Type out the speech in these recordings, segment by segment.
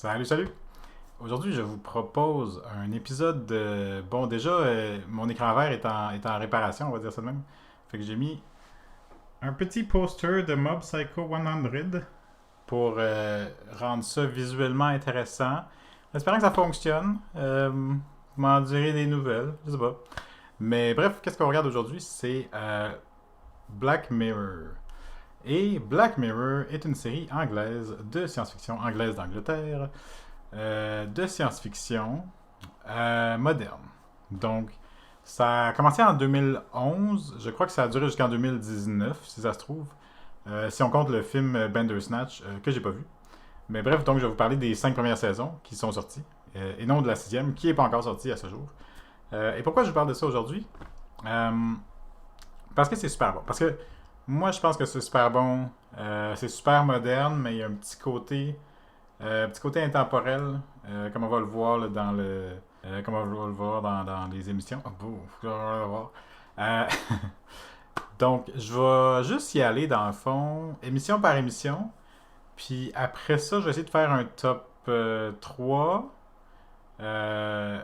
Salut, salut! Aujourd'hui, je vous propose un épisode de... Bon, déjà, mon écran vert est en réparation, on va dire ça de même. Fait que j'ai mis un petit poster de Mob Psycho 100 pour rendre ça visuellement intéressant. Espérant que ça fonctionne. Vous m'en direz des nouvelles, je sais pas. Mais bref, qu'est-ce qu'on regarde aujourd'hui? C'est Black Mirror. Et Black Mirror est une série anglaise de science-fiction anglaise d'Angleterre de science-fiction moderne. Donc, ça a commencé en 2011. Je crois que ça a duré jusqu'en 2019, si ça se trouve. Si on compte le film Bandersnatch, que j'ai pas vu. Mais bref, donc je vais vous parler des 5 premières saisons qui sont sorties, et non de la sixième, qui n'est pas encore sortie à ce jour. Et pourquoi je vous parle de ça aujourd'hui? Euh, Parce que c'est super bon. Parce que moi, je pense que c'est super bon. C'est super moderne, mais il y a un petit côté intemporel, comme on va le voir là, comme on va le voir dans les émissions. Oh, boum, on va le voir. Euh, donc, je vais juste y aller dans le fond, émission par émission. Puis après ça, je vais essayer de faire un top 3 euh,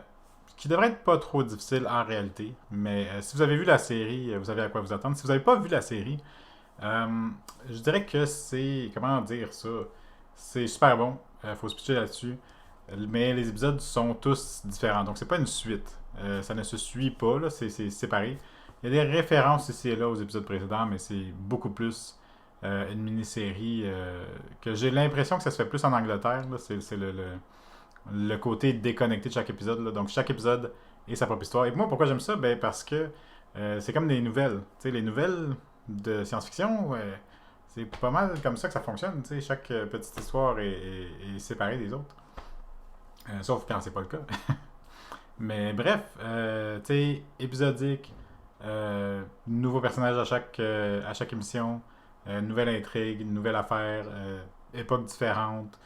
qui devrait être pas trop difficile en réalité. Mais si vous avez vu la série, vous savez à quoi vous attendre. Si vous n'avez pas vu la série, euh, je dirais que c'est. Comment dire ça? C'est super bon. Faut se pitcher là-dessus. Mais les épisodes sont tous différents. Donc, c'est pas une suite. Ça ne se suit pas, là. C'est séparé. Il y a des références ici et là aux épisodes précédents, mais c'est beaucoup plus une mini-série que j'ai l'impression que ça se fait plus en Angleterre. Là. C'est le côté déconnecté de chaque épisode. Là. Donc, chaque épisode est sa propre histoire. Et moi, pourquoi j'aime ça? Ben, parce que c'est comme des nouvelles. Tu sais, les nouvelles de science-fiction, c'est pas mal comme ça que ça fonctionne. Tu sais, chaque petite histoire est séparée des autres. Sauf quand c'est pas le cas. Mais bref, tu sais, épisodique, nouveau personnage à chaque émission, nouvelle intrigue, nouvelle affaire, époque différente.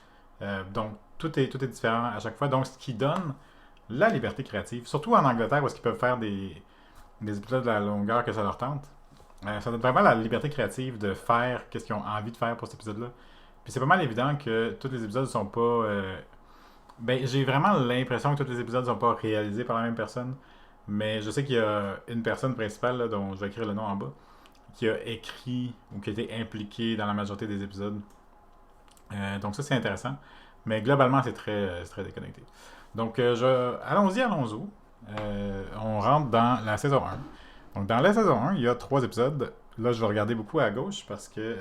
Donc, tout est différent à chaque fois. Donc, ce qui donne la liberté créative, surtout en Angleterre, où ils peuvent faire des épisodes de la longueur que ça leur tente. Ça donne vraiment la liberté créative de faire qu'est-ce qu'ils ont envie de faire pour cet épisode-là. Puis c'est pas mal évident que tous les épisodes sont pas. Ben, j'ai vraiment l'impression que tous les épisodes sont pas réalisés par la même personne. Mais je sais qu'il y a une personne principale, là, dont je vais écrire le nom en bas, qui a écrit ou qui a été impliquée dans la majorité des épisodes. Donc ça, c'est intéressant. Mais globalement, c'est très déconnecté. Donc, allons-y. On rentre dans la saison 1. Donc, dans la saison 1, il y a 3 épisodes. Là, je vais regarder beaucoup à gauche parce que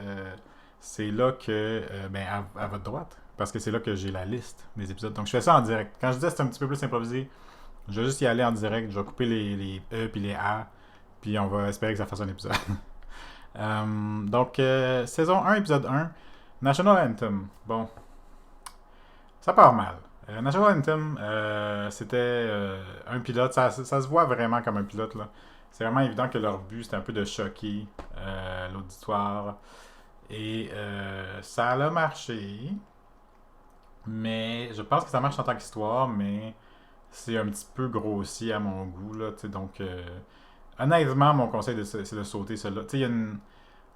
c'est là que. Ben, à votre droite. Parce que c'est là que j'ai la liste des épisodes. Donc, je fais ça en direct. Quand je disais que c'est un petit peu plus improvisé, je vais juste y aller en direct. Je vais couper les E puis les A. Puis on va espérer que ça fasse un épisode. Donc, saison 1, épisode 1, National Anthem. Bon, ça part mal. National Anthem, c'était un pilote. Ça se voit vraiment comme un pilote. Là. C'est vraiment évident que leur but, c'était un peu de choquer l'auditoire. Et ça a marché. Mais je pense que ça marche en tant qu'histoire, mais c'est un petit peu grossier à mon goût. Là, donc, honnêtement, mon conseil, c'est de sauter celle-là.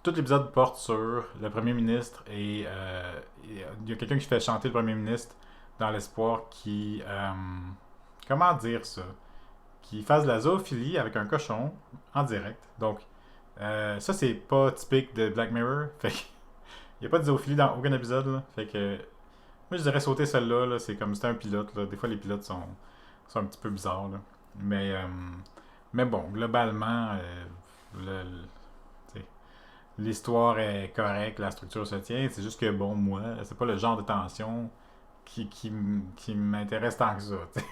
Tout l'épisode porte sur le premier ministre et il y a quelqu'un qui fait chanter le premier ministre dans l'espoir qui. Comment dire ça? Qui fasse de la zoophilie avec un cochon en direct. Donc, ça, c'est pas typique de Black Mirror. Fait que, il n'y a pas de zoophilie dans aucun épisode. Là. Fait que, moi, je dirais sauter celle-là. Là. C'est comme c'était un pilote. Là. Des fois, les pilotes sont un petit peu bizarres. Là. Mais, euh, mais bon, globalement, tu sais, l'histoire est correcte, la structure se tient. C'est juste que, bon, moi, c'est pas le genre de tension qui m'intéresse tant que ça. T'sais.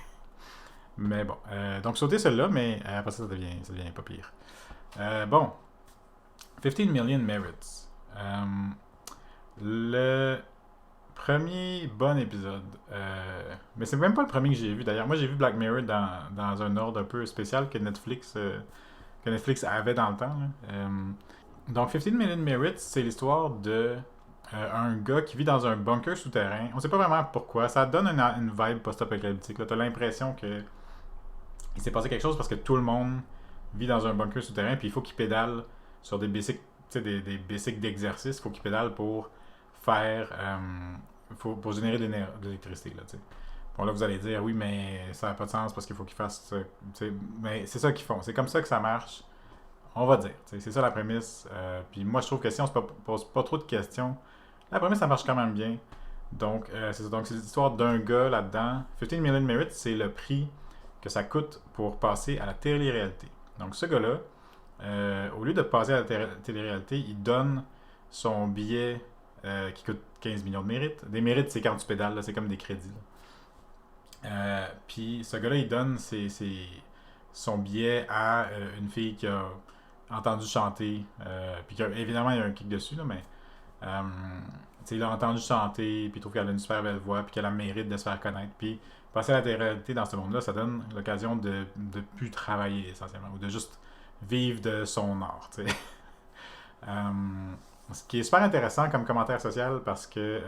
Mais bon, donc sauter celle-là, mais après ça devient pas pire. Bon, 15 Million Merits. Le premier bon épisode. Mais c'est même pas le premier que j'ai vu d'ailleurs. Moi j'ai vu Black Mirror dans un ordre un peu spécial que Netflix avait dans le temps. Là. Donc 15 Million Merits, c'est l'histoire de un gars qui vit dans un bunker souterrain. On sait pas vraiment pourquoi. Ça donne une vibe post-apocalyptique. T'as l'impression que il s'est passé quelque chose parce que tout le monde vit dans un bunker souterrain puis il faut qu'il pédale sur des bicycles, des bicycles d'exercice. Il faut qu'il pédale pour faire pour générer de l'électricité, là, tu sais. Bon, là, vous allez dire, oui, mais ça n'a pas de sens parce qu'il faut qu'ils fassent ça. Mais c'est ça qu'ils font. C'est comme ça que ça marche. On va dire. C'est ça la prémisse. Puis moi, je trouve que si on se pose pas trop de questions, la prémisse, ça marche quand même bien. Donc, c'est ça. Donc, c'est l'histoire d'un gars là-dedans. 15 million merits, c'est le prix que ça coûte pour passer à la télé-réalité. Donc, ce gars-là, au lieu de passer à la télé-réalité, il donne son billet qui coûte 15 millions de mérites. Des mérites, c'est quand tu pédales, là, c'est comme des crédits. Puis ce gars-là, il donne son billet à une fille qui a entendu chanter, puis évidemment, il y a un kick dessus, là, mais euh, il a entendu chanter, puis il trouve qu'elle a une super belle voix, puis qu'elle a le mérite de se faire connaître. Puis passer à la réalité dans ce monde-là, ça donne l'occasion de plus travailler essentiellement, ou de juste vivre de son art. Ce qui est super intéressant comme commentaire social parce que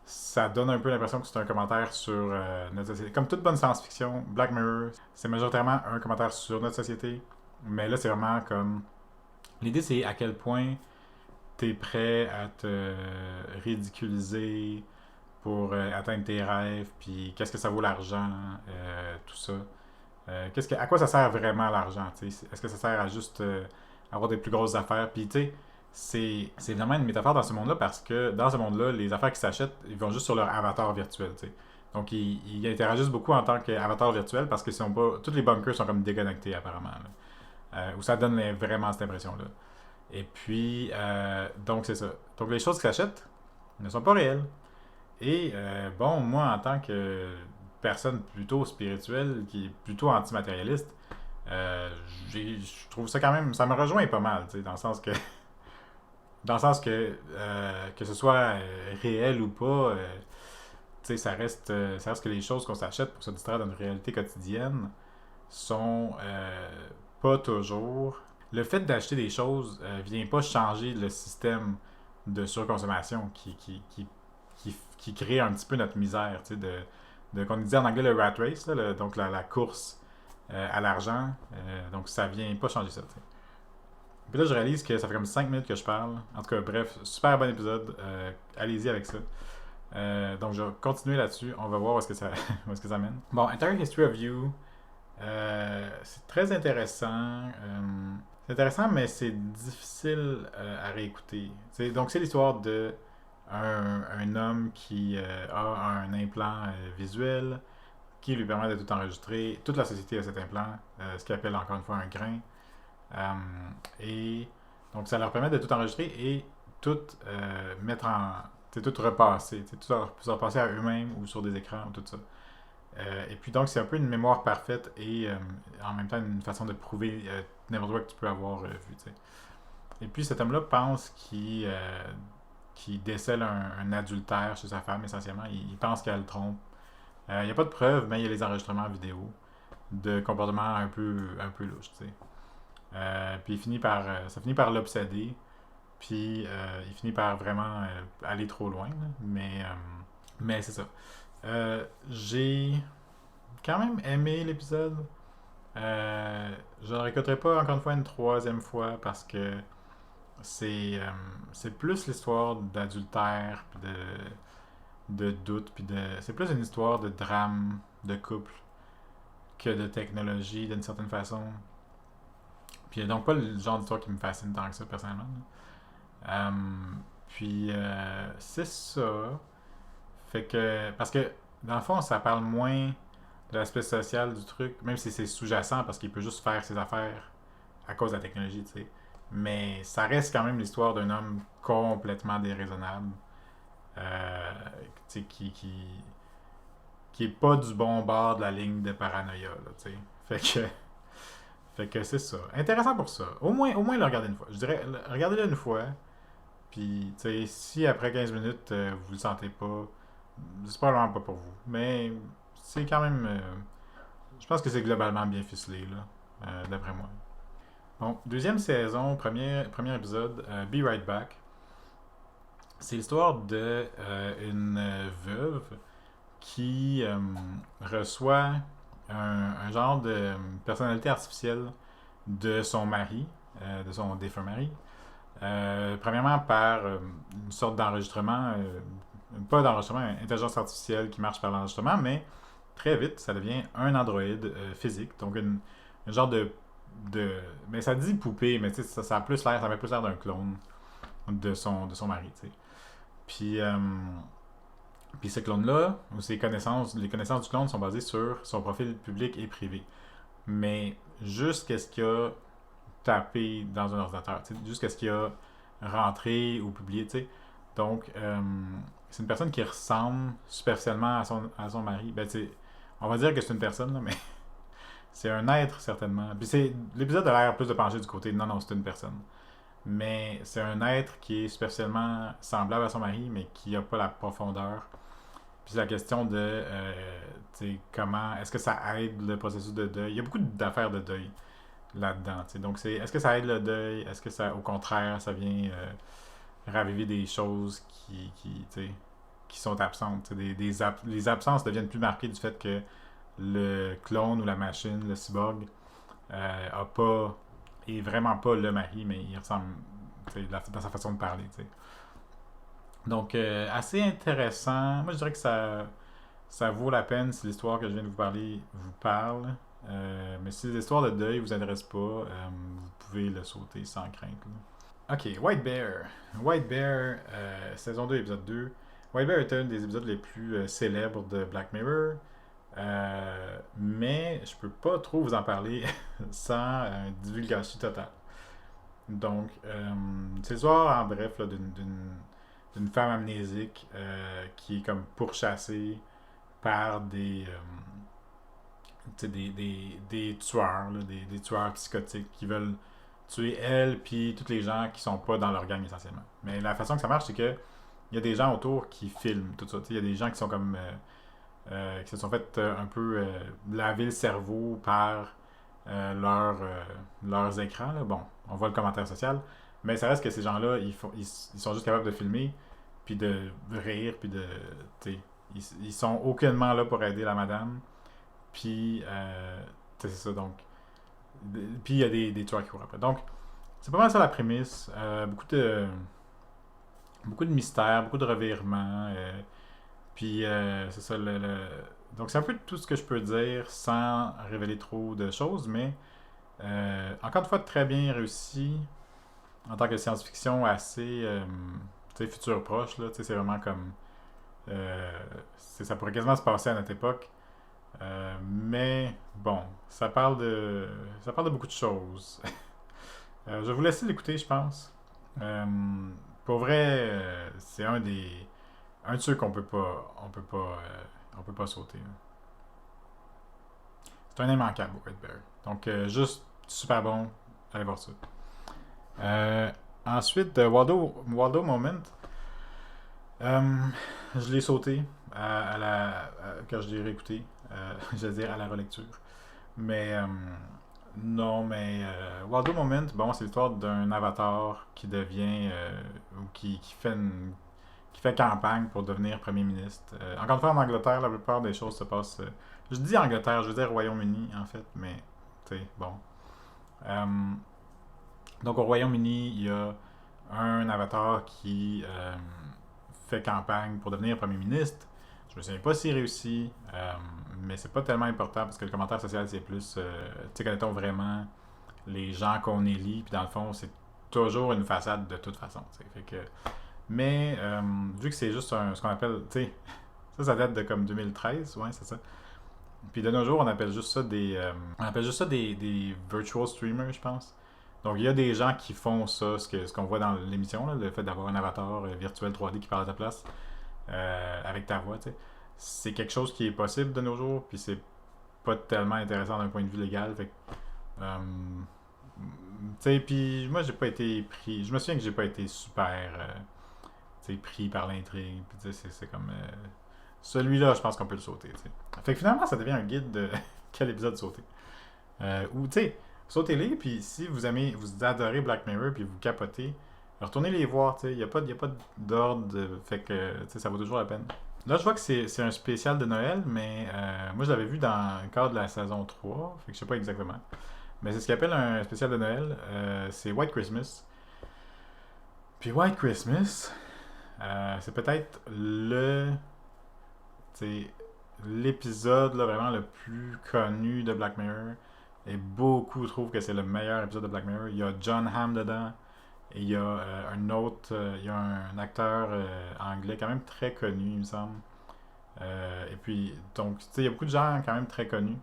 ça donne un peu l'impression que c'est un commentaire sur notre société. Comme toute bonne science-fiction, Black Mirror, c'est majoritairement un commentaire sur notre société, mais là c'est vraiment comme... L'idée c'est à quel point t'es prêt à te ridiculiser pour atteindre tes rêves, puis qu'est-ce que ça vaut l'argent, tout ça. À quoi ça sert vraiment l'argent, t'sais? Est-ce que ça sert à juste avoir des plus grosses affaires, puis tu sais, c'est vraiment une métaphore dans ce monde-là parce que dans ce monde-là, les affaires qui s'achètent, ils vont juste sur leur avatar virtuel, t'sais. Donc, ils interagissent beaucoup en tant qu'avatar virtuel parce que tous les bunkers sont comme déconnectés apparemment. Où ça donne vraiment cette impression-là. Et puis, donc c'est ça. Donc, les choses qui s'achètent ne sont pas réelles. Et bon, moi, en tant que personne plutôt spirituelle, qui est plutôt antimatérialiste, je trouve ça quand même, ça me rejoint pas mal, tu sais, dans le sens que ce soit réel ou pas, tu sais, ça reste que les choses qu'on s'achète pour se distraire dans une réalité quotidienne sont pas toujours. Le fait d'acheter des choses vient pas changer le système de surconsommation qui crée un petit peu notre misère, tu sais, qu'on dit en anglais le rat race, là, donc la course à l'argent. Donc ça vient pas changer ça, tu sais. Puis là, je réalise que ça fait comme 5 minutes que je parle. En tout cas, bref, super bon épisode. Allez-y avec ça. Donc, je vais continuer là-dessus. On va voir où est-ce que ça, où est-ce que ça mène. Bon, Entire History of You. C'est très intéressant. C'est intéressant, mais c'est difficile à réécouter. Donc, c'est l'histoire de un homme qui a un implant visuel qui lui permet de tout enregistrer. Toute la société a cet implant, ce qu'il appelle encore une fois un grain. Et donc, ça leur permet de tout enregistrer et tout mettre en. Tout repasser. Tout repasser à eux-mêmes ou sur des écrans ou tout ça. Et puis donc, c'est un peu une mémoire parfaite et en même temps une façon de prouver n'importe quoi que tu peux avoir vu. T'sais. Et puis cet homme-là pense qu'il décèle un adultère chez sa femme essentiellement. Il pense qu'elle le trompe. Il n'y a pas de preuves, mais il y a les enregistrements vidéo de comportements un peu louches. Puis ça finit par l'obséder. Puis il finit par vraiment aller trop loin. Là. Mais c'est ça. J'ai quand même aimé l'épisode. Je ne le réécouterai pas encore une fois une troisième fois parce que c'est plus l'histoire d'adultère, puis de doute, puis c'est plus une histoire de drame de couple que de technologie d'une certaine façon. Puis donc pas le genre d'histoire qui me fascine tant que ça personnellement. Puis c'est ça. Fait que parce que dans le fond ça parle moins de l'aspect social du truc, même si c'est sous-jacent parce qu'il peut juste faire ses affaires à cause de la technologie, tu sais. Mais ça reste quand même l'histoire d'un homme complètement déraisonnable, tu sais, qui est pas du bon bord de la ligne de paranoïa, là, tu sais. Fait que c'est ça. Intéressant pour ça. Au moins le regarder une fois. Je dirais, regardez-le une fois. Puis, tu sais, si après 15 minutes, vous le sentez pas, c'est probablement pas pour vous. Mais c'est quand même. Je pense que c'est globalement bien ficelé, là, d'après moi. Bon, deuxième saison, premier épisode, Be Right Back. C'est l'histoire de une veuve qui reçoit un genre de personnalité artificielle de son mari, de son défunt mari. Premièrement par une sorte d'enregistrement pas d'enregistrement, intelligence artificielle qui marche par l'enregistrement, mais très vite, ça devient un androïde physique, donc une genre mais ça dit poupée, mais ça a plus l'air, ça avait plus l'air d'un clone de son mari, tu sais. Puis, puis ce clone-là, ou les connaissances du clone sont basées sur son profil public et privé. Mais juste qu'est-ce qu'il a tapé dans un ordinateur, juste qu'est-ce qu'il a rentré ou publié, tu sais. Donc, c'est une personne qui ressemble superficiellement à son mari. Ben, on va dire que c'est une personne, là, mais c'est un être, certainement. Puis l'épisode a l'air plus de pencher du côté non, non, c'est une personne. Mais c'est un être qui est superficiellement semblable à son mari, mais qui n'a pas la profondeur. Puis c'est la question de comment est-ce que ça aide le processus de deuil. Il y a beaucoup d'affaires de deuil là-dedans. Donc est-ce que ça aide le deuil? Est-ce que ça, au contraire, ça vient raviver des choses qui sont absentes? Les absences deviennent plus marquées du fait que le clone ou la machine, le cyborg, est vraiment pas le mari, mais il ressemble dans sa façon de parler. T'sais. Donc, assez intéressant. Moi, je dirais que ça vaut la peine si l'histoire que je viens de vous parler vous parle. Mais si l'histoire de deuil vous intéresse pas, vous pouvez le sauter sans crainte. Là. Ok, White Bear. White Bear, saison 2, épisode 2. White Bear est un des épisodes les plus célèbres de Black Mirror. Mais je peux pas trop vous en parler sans divulgation totale. Donc, c'est l'histoire, en bref, là, d'une femme amnésique qui est comme pourchassée par des tueurs, là, des tueurs psychotiques qui veulent tuer elle puis tous les gens qui sont pas dans leur gang essentiellement. Mais la façon que ça marche, c'est que il y a des gens autour qui filment tout ça. Il y a des gens qui sont comme qui se sont fait un peu laver le cerveau par leurs écrans. Là. Bon, on voit le commentaire social, mais ça reste que ces gens-là, ils sont juste capables de filmer, puis de rire, puis ils sont aucunement là pour aider la madame. Puis, c'est ça, donc. Puis il y a des tueurs qui courent après. Donc, c'est pas mal ça la prémisse. Beaucoup de mystères, beaucoup de revirements. Puis, c'est ça, donc c'est un peu tout ce que je peux dire sans révéler trop de choses, mais encore une fois, très bien réussi en tant que science-fiction assez, futur proche, là, c'est vraiment comme, ça pourrait quasiment se passer à notre époque, mais bon, ça parle de beaucoup de choses. Je vais vous laisser l'écouter, je pense. Euh, pour vrai, c'est un de ceux on peut pas sauter. Là. C'est un immanquable, White Bear. Donc, juste super bon. Allez voir ça. Ensuite, Waldo Moment. Je l'ai sauté quand je l'ai réécouté. Je veux dire à la relecture. Mais non, mais Waldo Moment, bon, c'est l'histoire d'un avatar qui devient ou qui fait campagne pour devenir premier ministre. Encore une fois, en Angleterre, la plupart des choses se passent. Je dis Angleterre, je veux dire Royaume-Uni, en fait, mais, tu sais, bon. Euh, donc, au Royaume-Uni, il y a un avatar qui fait campagne pour devenir premier ministre. Je me souviens pas s'il réussit, mais c'est pas tellement important parce que le commentaire social, c'est plus, tu sais, connaît-on vraiment les gens qu'on élit, puis dans le fond, c'est toujours une façade de toute façon, tu sais. Fait que mais vu que c'est juste ce qu'on appelle, tu sais, ça date de comme 2013, ouais, c'est ça. Puis de nos jours, on appelle juste ça des virtual streamers, je pense. Donc il y a des gens qui font ça, ce qu'on voit dans l'émission, là, le fait d'avoir un avatar virtuel 3D qui parle à ta place avec ta voix, tu sais. C'est quelque chose qui est possible de nos jours, puis c'est pas tellement intéressant d'un point de vue légal. Fait que, tu sais, puis moi j'ai pas été pris. Je me souviens que j'ai pas été super pris par l'intrigue. Puis c'est comme. Celui-là, je pense qu'on peut le sauter. T'sais. Fait que finalement, ça devient un guide de quel épisode sauter. Ou, tu sais, sautez-les, puis si vous adorez Black Mirror, puis vous capotez, retournez les voir, tu sais. Il n'y a pas d'ordre, fait que, tu sais, ça vaut toujours la peine. Là, je vois que c'est un spécial de Noël, mais moi, je l'avais vu dans le cadre de la saison 3, fait que je sais pas exactement. Mais c'est ce qu'ils appelle un spécial de Noël. C'est White Christmas. Puis White Christmas, C'est peut-être tu sais, l'épisode là, vraiment le plus connu de Black Mirror. Et beaucoup trouvent que c'est le meilleur épisode de Black Mirror. Il y a John Hamm dedans. Et il y a il y a un acteur anglais quand même très connu, il me semble. Et puis, donc, tu sais, il y a beaucoup de gens quand même très connus,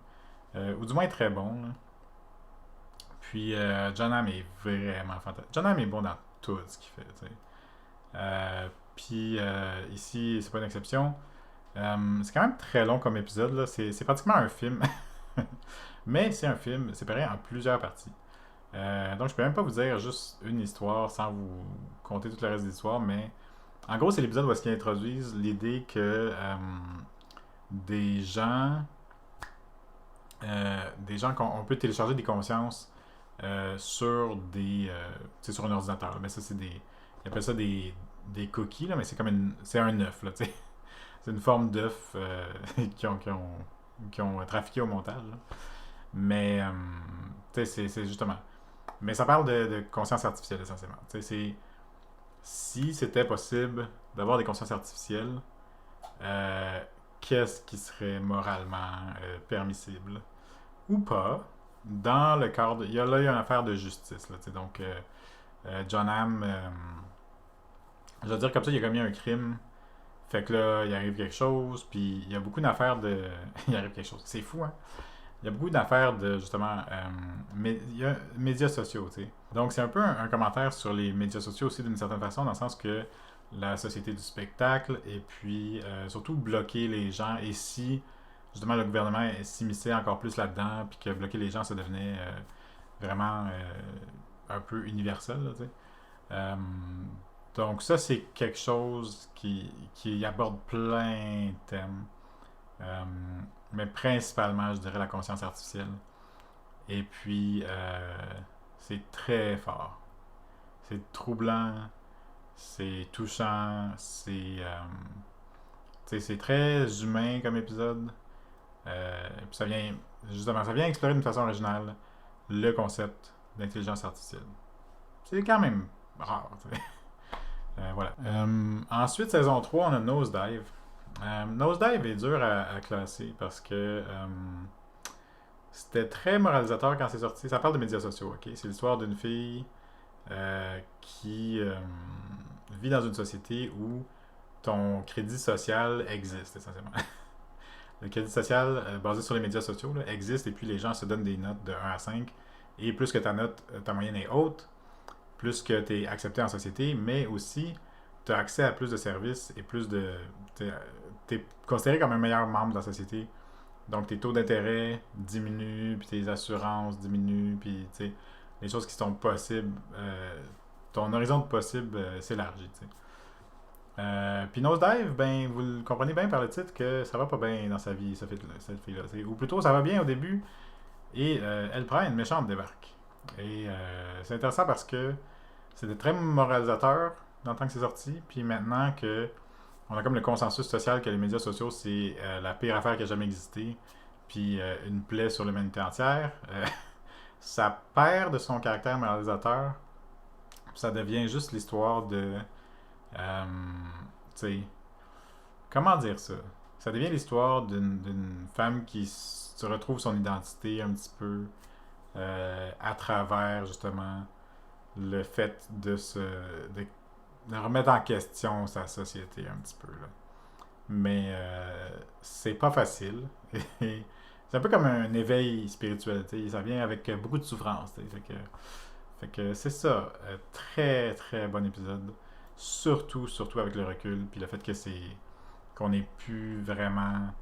ou du moins très bons, là. Puis, John Hamm est vraiment fantastique. John Hamm est bon dans tout ce qu'il fait, tu sais. Puis, ici, c'est pas une exception. C'est quand même très long comme épisode, là. C'est pratiquement un film. Mais c'est un film séparé en plusieurs parties. Donc, je peux même pas vous dire juste une histoire sans vous compter tout le reste de l'histoire, mais en gros, c'est l'épisode où est-ce qu'ils introduisent l'idée que des gens, des gens qu'on peut télécharger des consciences sur tu sais, sur un ordinateur, là. Mais ça, ils appellent ça des cookies, là, mais c'est un œuf, là, tu sais. C'est une forme d'œuf qui ont trafiqué au montage, là. Mais, tu sais, c'est justement. Mais ça parle de conscience artificielle essentiellement. Tu sais, si c'était possible d'avoir des consciences artificielles, euh, qu'est-ce qui serait moralement permissible ou pas dans le cadre. Il y a une affaire de justice. Là, tu sais, donc, John Hamm, je veux dire comme ça, il a commis un crime. Fait que là, il arrive quelque chose, puis il y a beaucoup d'affaires de. Il arrive quelque chose. C'est fou, hein? Il y a beaucoup d'affaires de, justement, médias sociaux, tu sais. Donc, c'est un peu un commentaire sur les médias sociaux aussi, d'une certaine façon, dans le sens que la société du spectacle, et puis surtout bloquer les gens, et si, justement, le gouvernement s'immisçait encore plus là-dedans, puis que bloquer les gens, ça devenait vraiment un peu universel, là, tu sais. Euh, donc, ça, c'est quelque chose qui aborde plein de thèmes. Euh, mais principalement, je dirais la conscience artificielle. Et puis, c'est très fort. C'est troublant, c'est touchant, c'est très humain comme épisode. Puis ça vient explorer d'une façon originale le concept d'intelligence artificielle. C'est quand même rare, tu sais. Voilà. Ensuite, saison 3 on a Nosedive. Nosedive est dur à classer parce que c'était très moralisateur quand c'est sorti. Ça parle de médias sociaux, ok? C'est l'histoire d'une fille qui vit dans une société où ton crédit social existe, essentiellement. Le crédit social basé sur les médias sociaux là, existe et puis les gens se donnent des notes de 1 à 5. Et plus que ta moyenne est haute, plus que tu es accepté en société, mais aussi tu as accès à plus de services et plus de. Tu es considéré comme un meilleur membre de la société. Donc tes taux d'intérêt diminuent, puis tes assurances diminuent, puis les choses qui sont possibles, ton horizon de possible s'élargit. Puis Nosedive, ben, vous le comprenez bien par le titre que ça va pas bien dans sa vie, cette fille-là. Ou plutôt, ça va bien au début, et elle prend une méchante débarque. Et c'est intéressant parce que c'était très moralisateur dans le temps que c'est sorti, puis maintenant que on a comme le consensus social que les médias sociaux, c'est la pire affaire qui a jamais existé, puis une plaie sur l'humanité entière, ça perd de son caractère moralisateur, ça devient juste l'histoire de. Euh, tu sais, comment dire ça? Ça devient l'histoire d'une femme qui se retrouve son identité un petit peu à travers justement le fait de remettre en question sa société un petit peu. Là. Mais c'est pas facile. C'est un peu comme un éveil spirituel. T'sais. Ça vient avec beaucoup de souffrance. Fait que c'est ça. Très très bon épisode. Surtout avec le recul. Puis le fait que c'est qu'on n'est plus vraiment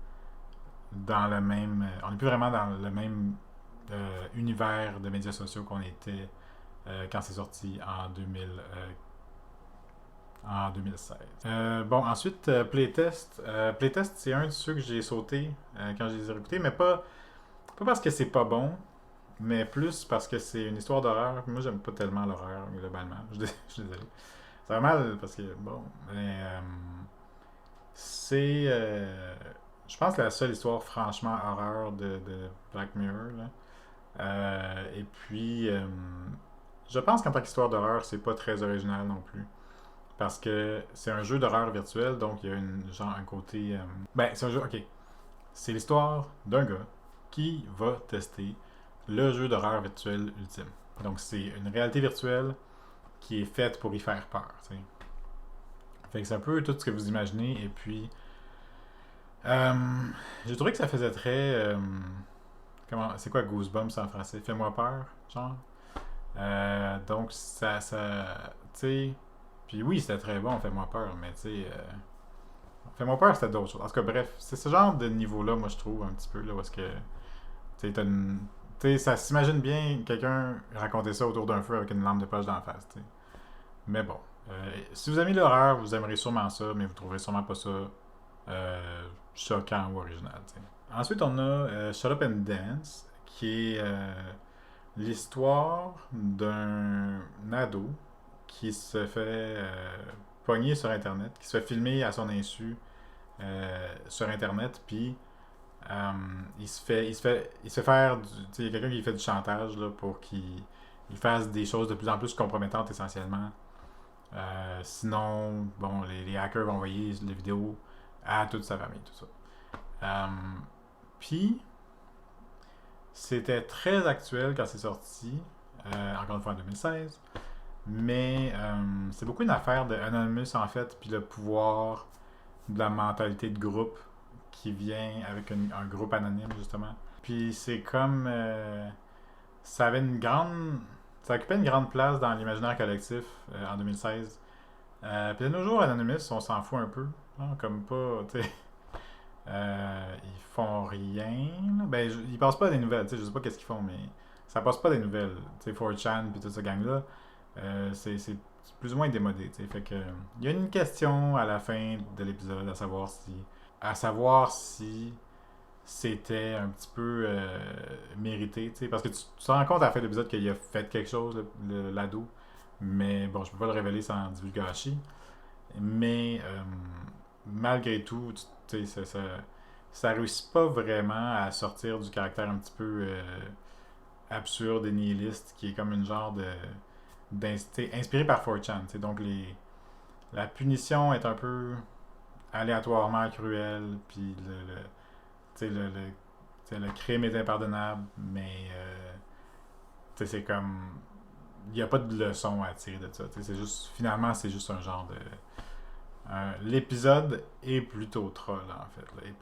dans le même. On n'est plus vraiment dans le même univers de médias sociaux qu'on était quand c'est sorti en 2016. Bon, ensuite, Playtest. Playtest, c'est un de ceux que j'ai sauté quand je les ai réécoutés, mais pas parce que c'est pas bon, mais plus parce que c'est une histoire d'horreur. Moi, j'aime pas tellement l'horreur, globalement. Je suis désolé. Ça va mal parce que, bon, mais, c'est, je pense, la seule histoire franchement horreur de Black Mirror. Là. Et puis, je pense qu'en tant qu'histoire d'horreur, c'est pas très original non plus. parce que c'est un jeu d'horreur virtuel, donc il y a un côté... c'est un jeu, ok. C'est l'histoire d'un gars qui va tester le jeu d'horreur virtuel ultime. Donc c'est une réalité virtuelle qui est faite pour y faire peur. T'sais. Fait que c'est un peu tout ce que vous imaginez. Et puis, euh, j'ai trouvé que ça faisait très... c'est quoi Goosebumps en français? Fais-moi peur, genre. Donc tu sais... Puis oui, c'était très bon, Fais-moi peur, mais tu sais... Fais-moi peur, c'était d'autres choses. En tout cas, bref, c'est ce genre de niveau-là, moi, je trouve, un petit peu, là, où est-ce que... Tu sais, ça s'imagine bien quelqu'un raconter ça autour d'un feu avec une lampe de poche dans la face, tu sais. Mais bon, si vous aimez l'horreur, vous aimerez sûrement ça, mais vous trouverez sûrement pas ça choquant ou original. T'sais. Ensuite, on a Shut Up and Dance, qui est l'histoire d'un ado qui se fait pogner sur Internet, qui se fait filmer à son insu sur Internet, puis il se fait faire il y a quelqu'un qui fait du chantage là, pour qu'il fasse des choses de plus en plus compromettantes essentiellement. Sinon, bon, les hackers vont envoyer les vidéos à toute sa famille, tout ça. Puis, c'était très actuel quand c'est sorti, encore une fois en 2016, mais c'est beaucoup une affaire de Anonymous en fait, puis le pouvoir de la mentalité de groupe qui vient avec un groupe anonyme justement. Puis c'est comme ça avait une grande ça occupait une grande place dans l'imaginaire collectif en 2016. Puis de nos jours, Anonymous, on s'en fout un peu. Hein, comme pas, tu sais. Ils font rien. Là. Ben, ils passent pas des nouvelles. Tu sais, je sais pas qu'est-ce qu'ils font, mais ça passe pas des nouvelles. Tu sais, 4chan puis toute cette gang-là, c'est plus ou moins démodé. Tu sais. Fait que, il y a une question à la fin de l'épisode à savoir si c'était un petit peu mérité. Tu sais, parce que tu te rends compte à la fin de l'épisode qu'il a fait quelque chose, l'ado. Mais bon, je peux pas le révéler sans divulgacher. Mais malgré tout, tu sais, ça réussit pas vraiment à sortir du caractère un petit peu absurde et nihiliste qui est comme une genre de inspiré par 4chan. Donc la punition est un peu aléatoirement cruelle, puis le crime est impardonnable, mais c'est comme il n'y a pas de leçon à tirer de ça. C'est juste, finalement, c'est juste un genre de. L'épisode est plutôt troll, en fait. Là. Il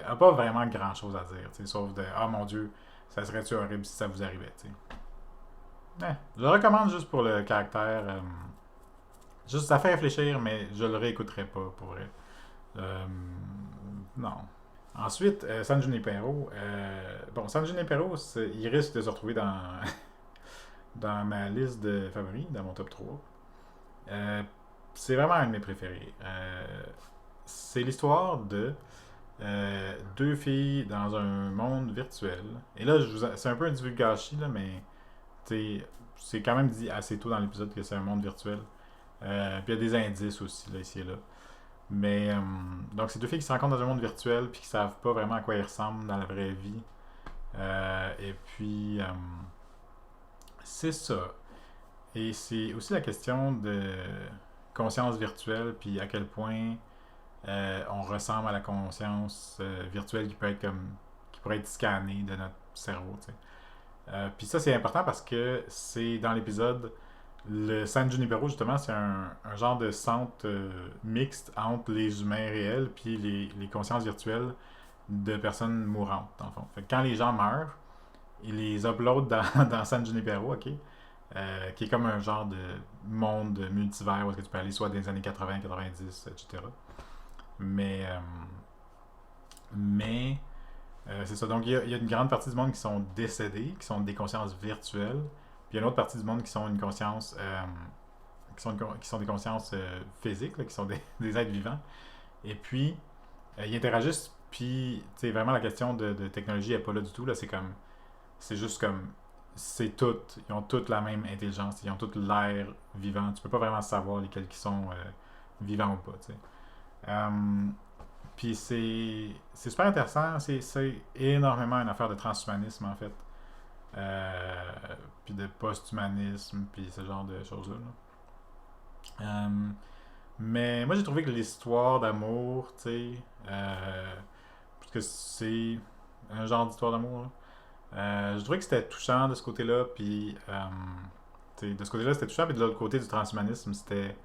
n'a pas vraiment grand chose à dire, sauf de ah mon dieu, ça serait-tu horrible si ça vous arrivait. Je le recommande juste pour le caractère. Juste, ça fait réfléchir, mais je le réécouterai pas pour vrai. Non. Ensuite, San Junipero. Bon, San Junipero, il risque de se retrouver dans ma liste de favoris, dans mon top 3. C'est vraiment un de mes préférés. C'est l'histoire de deux filles dans un monde virtuel. Et là, c'est un peu un divulgachi, là, mais c'est quand même dit assez tôt dans l'épisode que c'est un monde virtuel. Puis il y a des indices aussi, là, ici et là. Mais, donc, c'est deux filles qui se rencontrent dans un monde virtuel puis qui savent pas vraiment à quoi ils ressemblent dans la vraie vie. Et puis, c'est ça. Et c'est aussi la question de conscience virtuelle, puis à quel point on ressemble à la conscience virtuelle qui pourrait être scannée de notre cerveau. Puis ça, c'est important parce que c'est dans l'épisode, le San Junipero, justement, c'est un genre de centre mixte entre les humains réels puis les consciences virtuelles de personnes mourantes, dans le fond. Fait que quand les gens meurent, ils les uploadent dans San Junipero, ok? Qui est comme un genre de monde multivers où est-ce que tu peux aller soit dans les années 80, 90, etc. Mais, c'est ça. Donc, il y a une grande partie du monde qui sont décédés, qui sont des consciences virtuelles. Puis, il y a une autre partie du monde qui sont une conscience, qui sont des consciences physiques, là, qui sont des êtres vivants. Et puis, ils interagissent. Puis, tu sais, vraiment, la question de technologie n'est pas là du tout. Là, c'est juste comme c'est toutes, ils ont toutes la même intelligence, ils ont toutes l'air vivant. Tu peux pas vraiment savoir lesquels qui sont vivants ou pas. Tu sais. Puis c'est super intéressant, c'est énormément une affaire de transhumanisme en fait. Puis de post-humanisme, puis ce genre de choses-là. Là. Mais moi, j'ai trouvé que l'histoire d'amour, tu sais, parce que c'est un genre d'histoire d'amour, là, je trouvais que c'était touchant de ce côté-là, puis tu sais, de ce côté-là, c'était touchant, puis de l'autre côté du transhumanisme, c'était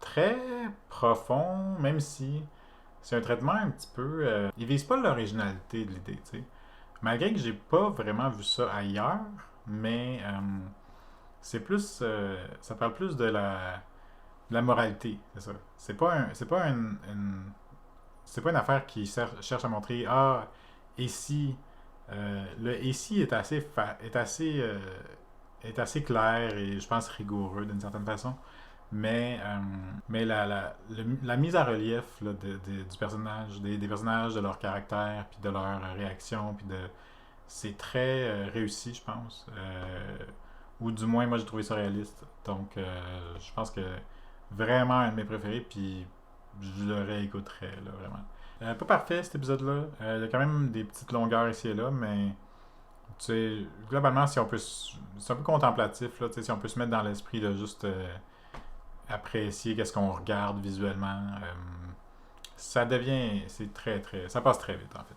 très profond, même si c'est un traitement un petit peu. Il vise pas l'originalité de l'idée, tu sais. Malgré que j'ai pas vraiment vu ça ailleurs, mais c'est plus. Ça parle plus de la moralité, c'est ça. C'est pas une affaire qui cherche à montrer ah et si le et si est est assez clair et je pense rigoureux d'une certaine façon. Mais, la mise à relief là, du personnage, des personnages, de leur caractère, puis de leur réaction, c'est très réussi, je pense. Ou du moins, moi, j'ai trouvé ça réaliste. Donc, je pense que vraiment un de mes préférés, puis je le réécouterais, là, vraiment. Pas parfait, cet épisode-là. Il y a quand même des petites longueurs ici et là, mais tu sais, globalement, si on peut. C'est un peu contemplatif, là, tu sais, si on peut se mettre dans l'esprit de juste apprécier qu'est-ce qu'on regarde visuellement, ça devient. C'est très, très. Ça passe très vite, en fait.